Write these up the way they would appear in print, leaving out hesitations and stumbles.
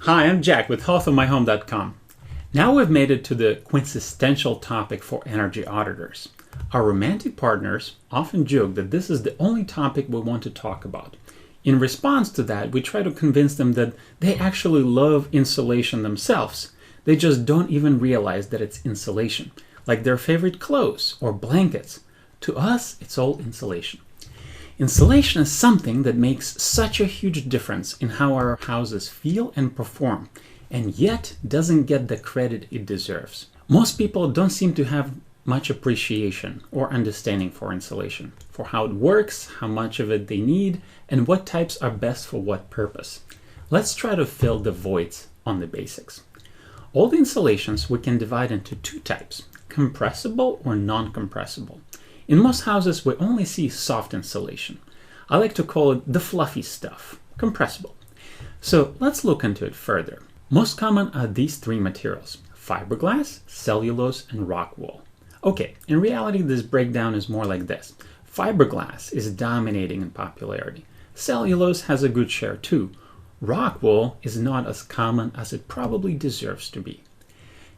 Hi, I'm Jack with healthofmyhome.com. Now we've made it to the quintessential topic for energy auditors. Our romantic partners often joke that this is the only topic we want to talk about. In response to that, we try to convince them that they actually love insulation themselves. They just don't even realize that it's insulation, like their favorite clothes or blankets. To us, it's all insulation. Insulation is something that makes such a huge difference in how our houses feel and perform, and yet doesn't get the credit it deserves. Most people don't seem to have much appreciation or understanding for insulation, for how it works, how much of it they need, and what types are best for what purpose. Let's try to fill the voids on the basics. All the insulations we can divide into two types, compressible or non-compressible. In most houses, we only see soft insulation. I like to call it the fluffy stuff, compressible. So let's look into it further. Most common are these three materials: fiberglass, cellulose, and rock wool. Okay, in reality, this breakdown is more like this. Fiberglass is dominating in popularity. Cellulose has a good share too. Rock wool is not as common as it probably deserves to be.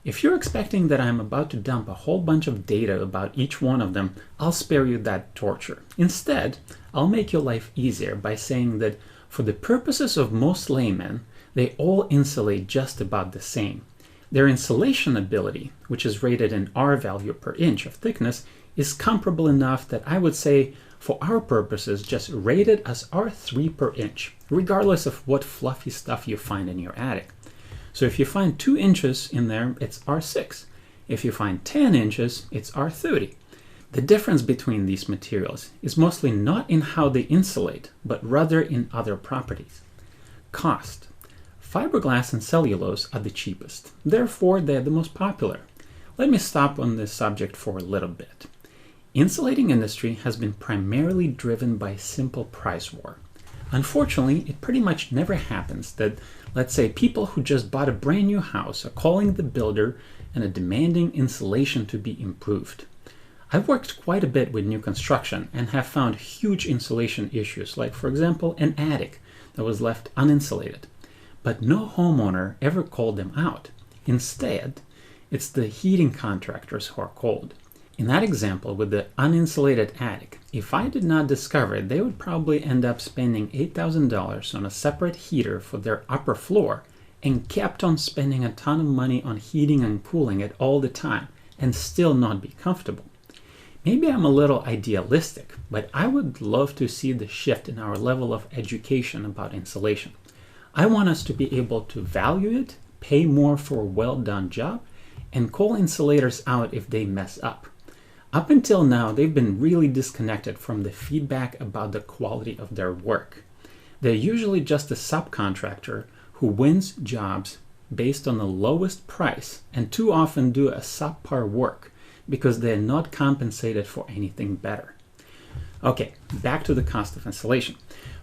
If you're expecting that I'm about to dump a whole bunch of data about each one of them, I'll spare you that torture. Instead, I'll make your life easier by saying that for the purposes of most laymen, they all insulate just about the same. Their insulation ability, which is rated in R value per inch of thickness, is comparable enough that I would say, for our purposes, just rate it as R3 per inch, regardless of what fluffy stuff you find in your attic. So if you find 2 inches in there, it's R6. If you find 10 inches, it's R30. The difference between these materials is mostly not in how they insulate, but rather in other properties. Cost. Fiberglass and cellulose are the cheapest. Therefore, they're the most popular. Let me stop on this subject for a little bit. Insulating industry has been primarily driven by simple price war. Unfortunately, it pretty much never happens that, let's say, people who just bought a brand new house are calling the builder and are demanding insulation to be improved. I've worked quite a bit with new construction and have found huge insulation issues, like, for example, an attic that was left uninsulated. But no homeowner ever called them out. Instead, it's the heating contractors who are called. In that example with the uninsulated attic, if I did not discover it, they would probably end up spending $8,000 on a separate heater for their upper floor and kept on spending a ton of money on heating and cooling it all the time and still not be comfortable. Maybe I'm a little idealistic, but I would love to see the shift in our level of education about insulation. I want us to be able to value it, pay more for a well-done job, and call insulators out if they mess up. Up until now, they've been really disconnected from the feedback about the quality of their work. They're usually just a subcontractor who wins jobs based on the lowest price and too often do a subpar work because they're not compensated for anything better. Okay, back to the cost of insulation.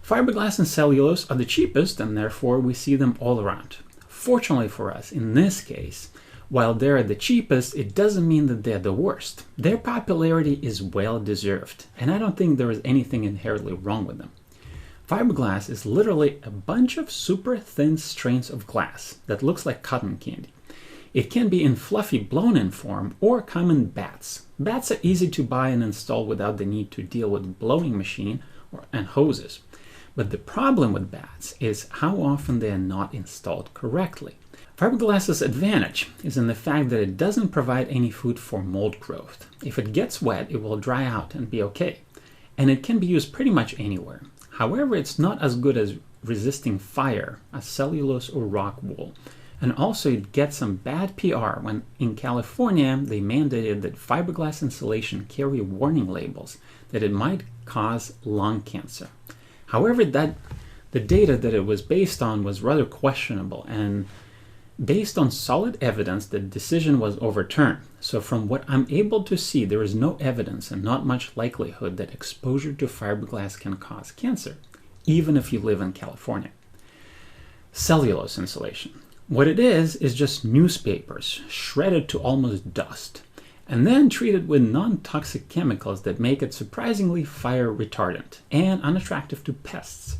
Fiberglass and cellulose are the cheapest, and therefore we see them all around. Fortunately for us, in this case, while they're the cheapest, it doesn't mean that they're the worst. Their popularity is well deserved, and I don't think there is anything inherently wrong with them. Fiberglass is literally a bunch of super thin strands of glass that looks like cotton candy. It can be in fluffy blown-in form or come in bats. Bats are easy to buy and install without the need to deal with blowing machine and hoses. But the problem with bats is how often they are not installed correctly. Fiberglass's advantage is in the fact that it doesn't provide any food for mold growth. If it gets wet, it will dry out and be okay. And it can be used pretty much anywhere. However, it's not as good as resisting fire as cellulose or rock wool. And also it gets some bad PR when in California they mandated that fiberglass insulation carry warning labels that it might cause lung cancer. However, the data that it was based on was rather questionable, and based on solid evidence, the decision was overturned. So from what I'm able to see, there is no evidence and not much likelihood that exposure to fiberglass can cause cancer, even if you live in California. Cellulose insulation. What it is just newspapers shredded to almost dust and then treated with non-toxic chemicals that make it surprisingly fire retardant and unattractive to pests.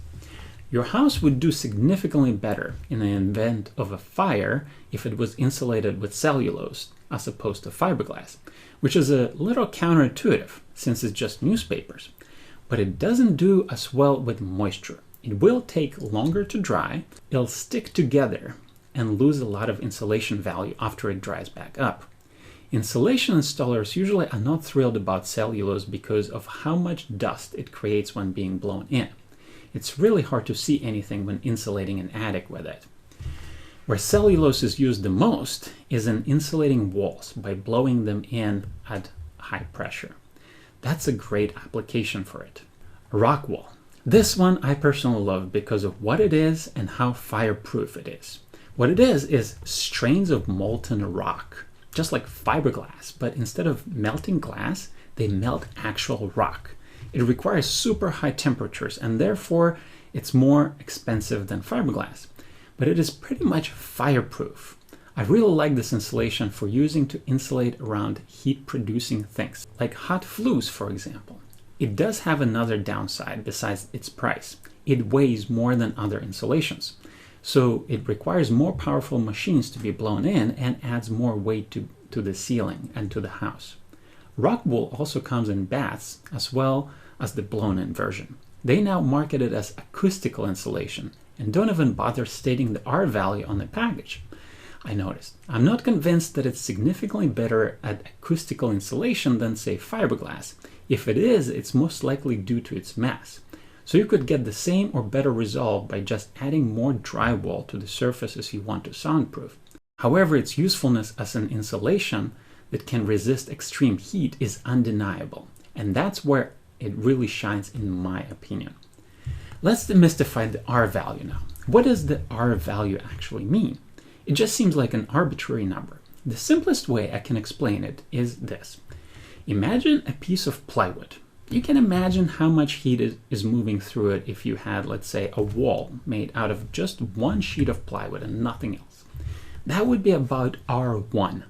Your house would do significantly better in the event of a fire if it was insulated with cellulose as opposed to fiberglass, which is a little counterintuitive since it's just newspapers. But it doesn't do as well with moisture. It will take longer to dry, it'll stick together and lose a lot of insulation value after it dries back up. Insulation installers usually are not thrilled about cellulose because of how much dust it creates when being blown in. It's really hard to see anything when insulating an attic with it. Where cellulose is used the most is in insulating walls by blowing them in at high pressure. That's a great application for it. Rock wool. This one I personally love because of what it is and how fireproof it is. What it is strains of molten rock, just like fiberglass, but instead of melting glass, they melt actual rock. It requires super high temperatures and therefore it's more expensive than fiberglass, but it is pretty much fireproof. I really like this insulation for using to insulate around heat-producing things, like hot flues, for example. It does have another downside besides its price. It weighs more than other insulations, so it requires more powerful machines to be blown in and adds more weight to the ceiling and to the house. Rock wool also comes in baths as well as the blown-in version. They now market it as acoustical insulation and don't even bother stating the R value on the package. I noticed. I'm not convinced that it's significantly better at acoustical insulation than, say, fiberglass. If it is, it's most likely due to its mass. So you could get the same or better result by just adding more drywall to the surfaces you want to soundproof. However, its usefulness as an insulation that can resist extreme heat is undeniable, and that's where it really shines in my opinion. Let's demystify the R value now. What does the R value actually mean? It just seems like an arbitrary number. The simplest way I can explain it is this. Imagine a piece of plywood. You can imagine how much heat is moving through it if you had, let's say, a wall made out of just one sheet of plywood and nothing else. That would be about R1.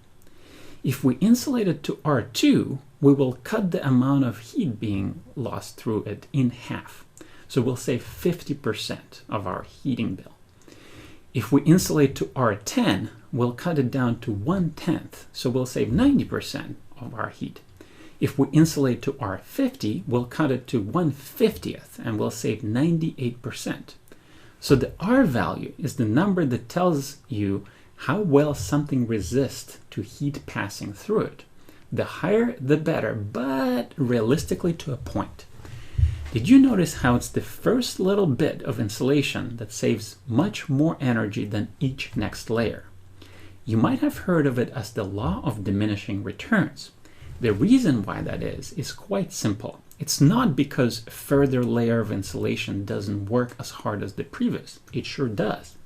If we insulate it to R2, we will cut the amount of heat being lost through it in half. So we'll save 50% of our heating bill. If we insulate to R10, we'll cut it down to 1/10, so we'll save 90% of our heat. If we insulate to R50, we'll cut it to 1/50th, and we'll save 98%. So the R value is the number that tells you how well something resists to heat passing through it. The higher, the better, but realistically to a point. Did you notice how it's the first little bit of insulation that saves much more energy than each next layer? You might have heard of it as the law of diminishing returns. The reason why that is quite simple. It's not because a further layer of insulation doesn't work as hard as the previous. It sure does.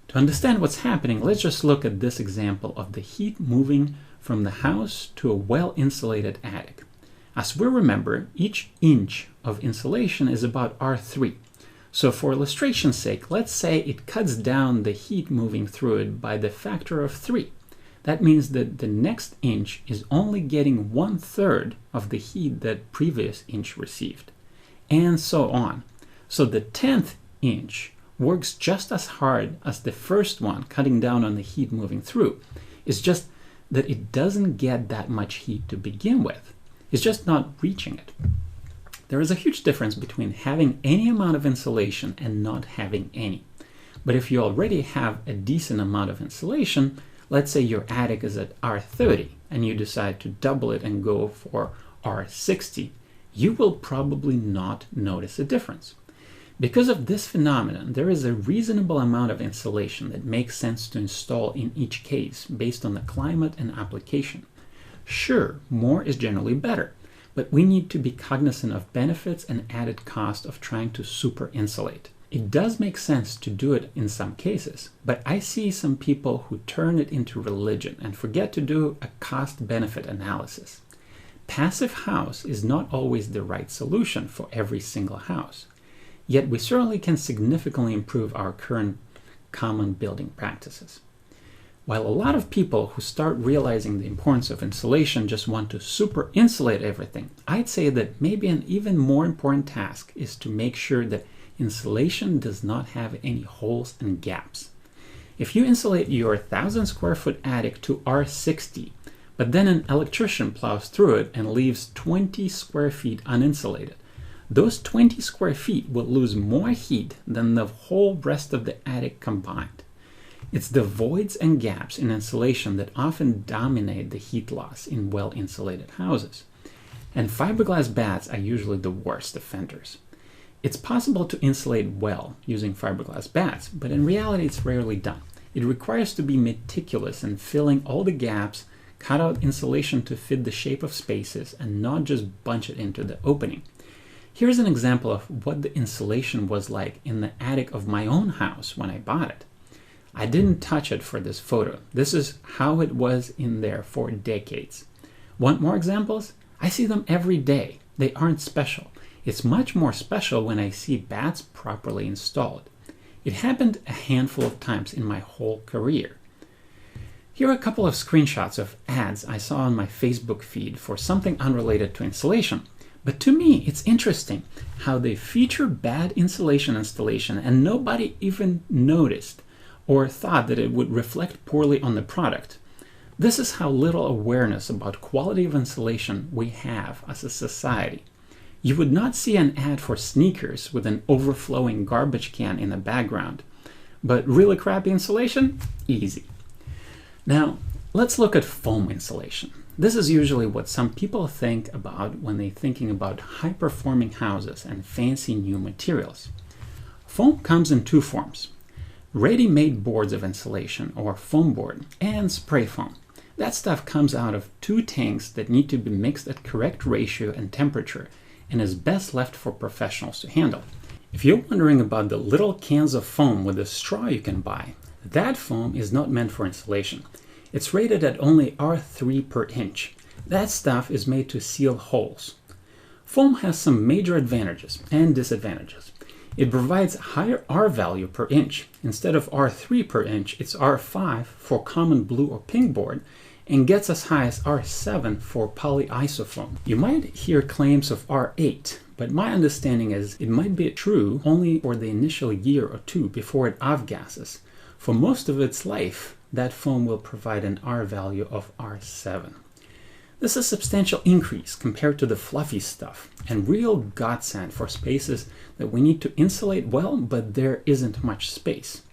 To understand what's happening, let's just look at this example of the heat moving from the house to a well-insulated attic. As we remember, each inch of insulation is about R3. So for illustration's sake, let's say it cuts down the heat moving through it by the factor of 3. That means that the next inch is only getting 1/3 of the heat that previous inch received, and so on. So the 10th inch works just as hard as the first one, cutting down on the heat moving through. It's just that it doesn't get that much heat to begin with. It's just not reaching it. There is a huge difference between having any amount of insulation and not having any. But if you already have a decent amount of insulation, let's say your attic is at R30 and you decide to double it and go for R60, you will probably not notice a difference. Because of this phenomenon, there is a reasonable amount of insulation that makes sense to install in each case based on the climate and application. Sure, more is generally better, but we need to be cognizant of benefits and added cost of trying to super insulate. It does make sense to do it in some cases, but I see some people who turn it into religion and forget to do a cost-benefit analysis. Passive house is not always the right solution for every single house, yet we certainly can significantly improve our current common building practices. While a lot of people who start realizing the importance of insulation just want to super insulate everything, I'd say that maybe an even more important task is to make sure that insulation does not have any holes and gaps. If you insulate your 1,000 square foot attic to R60, but then an electrician plows through it and leaves 20 square feet uninsulated, those 20 square feet will lose more heat than the whole rest of the attic combined. It's the voids and gaps in insulation that often dominate the heat loss in well-insulated houses. And fiberglass bats are usually the worst offenders. It's possible to insulate well using fiberglass bats, but in reality it's rarely done. It requires to be meticulous in filling all the gaps, cut out insulation to fit the shape of spaces, and not just bunch it into the opening. Here's an example of what the insulation was like in the attic of my own house when I bought it. I didn't touch it for this photo. This is how it was in there for decades. Want more examples? I see them every day. They aren't special. It's much more special when I see bats properly installed. It happened a handful of times in my whole career. Here are a couple of screenshots of ads I saw on my Facebook feed for something unrelated to insulation. But to me, it's interesting how they feature bad insulation installation and nobody even noticed or thought that it would reflect poorly on the product. This is how little awareness about quality of insulation we have as a society. You would not see an ad for sneakers with an overflowing garbage can in the background. But really crappy insulation? Easy. Now, let's look at foam insulation. This is usually what some people think about when they're thinking about high-performing houses and fancy new materials. Foam comes in two forms: ready-made boards of insulation, or foam board, and spray foam. That stuff comes out of two tanks that need to be mixed at correct ratio and temperature and is best left for professionals to handle. If you're wondering about the little cans of foam with a straw you can buy, that foam is not meant for insulation. It's rated at only R3 per inch. That stuff is made to seal holes. Foam has some major advantages and disadvantages. It provides higher R value per inch. Instead of R3 per inch, it's R5 for common blue or pink board, and gets as high as R7 for polyisofoam. You might hear claims of R8, but my understanding is it might be true only for the initial year or two before it off-gasses. For most of its life, that foam will provide an R value of R7. This is a substantial increase compared to the fluffy stuff, and real godsend for spaces that we need to insulate well, but there isn't much space.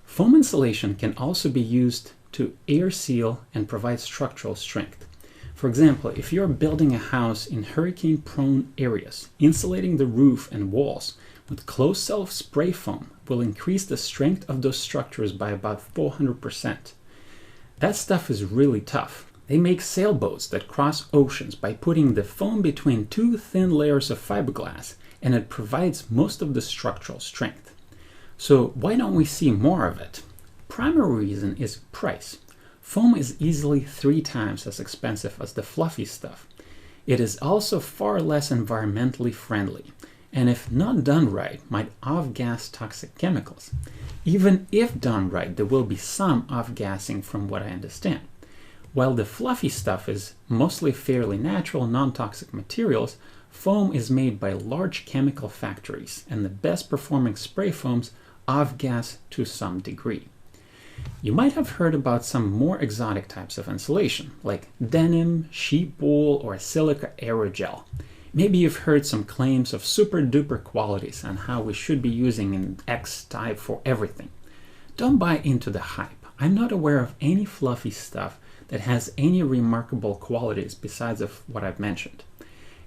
Foam insulation can also be used to air seal and provide structural strength. For example, if you're building a house in hurricane-prone areas, insulating the roof and walls with closed-cell spray foam will increase the strength of those structures by about 400%. That stuff is really tough. They make sailboats that cross oceans by putting the foam between two thin layers of fiberglass, and it provides most of the structural strength. So why don't we see more of it? Primary reason is price. Foam is easily 3 times as expensive as the fluffy stuff. It is also far less environmentally friendly, and if not done right, might off-gas toxic chemicals. Even if done right, there will be some off-gassing from what I understand. While the fluffy stuff is mostly fairly natural, non-toxic materials, foam is made by large chemical factories, and the best performing spray foams off-gas to some degree. You might have heard about some more exotic types of insulation, like denim, sheep wool, or silica aerogel. Maybe you've heard some claims of super duper qualities and how we should be using an X type for everything. Don't buy into the hype. I'm not aware of any fluffy stuff that has any remarkable qualities besides of what I've mentioned.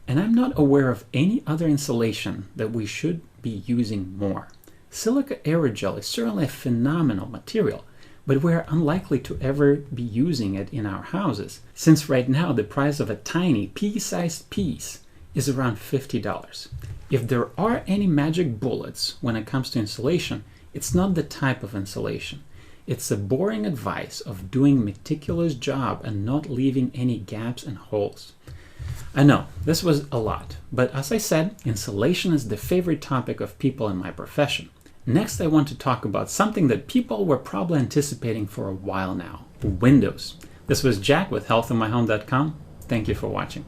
And I'm not aware of any other insulation that we should be using more. Silica aerogel is certainly a phenomenal material, but we're unlikely to ever be using it in our houses, since right now the price of a tiny pea-sized piece is around $50. If there are any magic bullets when it comes to insulation, it's not the type of insulation. It's the boring advice of doing meticulous job and not leaving any gaps and holes. I know, this was a lot, but as I said, insulation is the favorite topic of people in my profession. Next, I want to talk about something that people were probably anticipating for a while now: windows. This was Jack with healthofmyhome.com. Thank you for watching.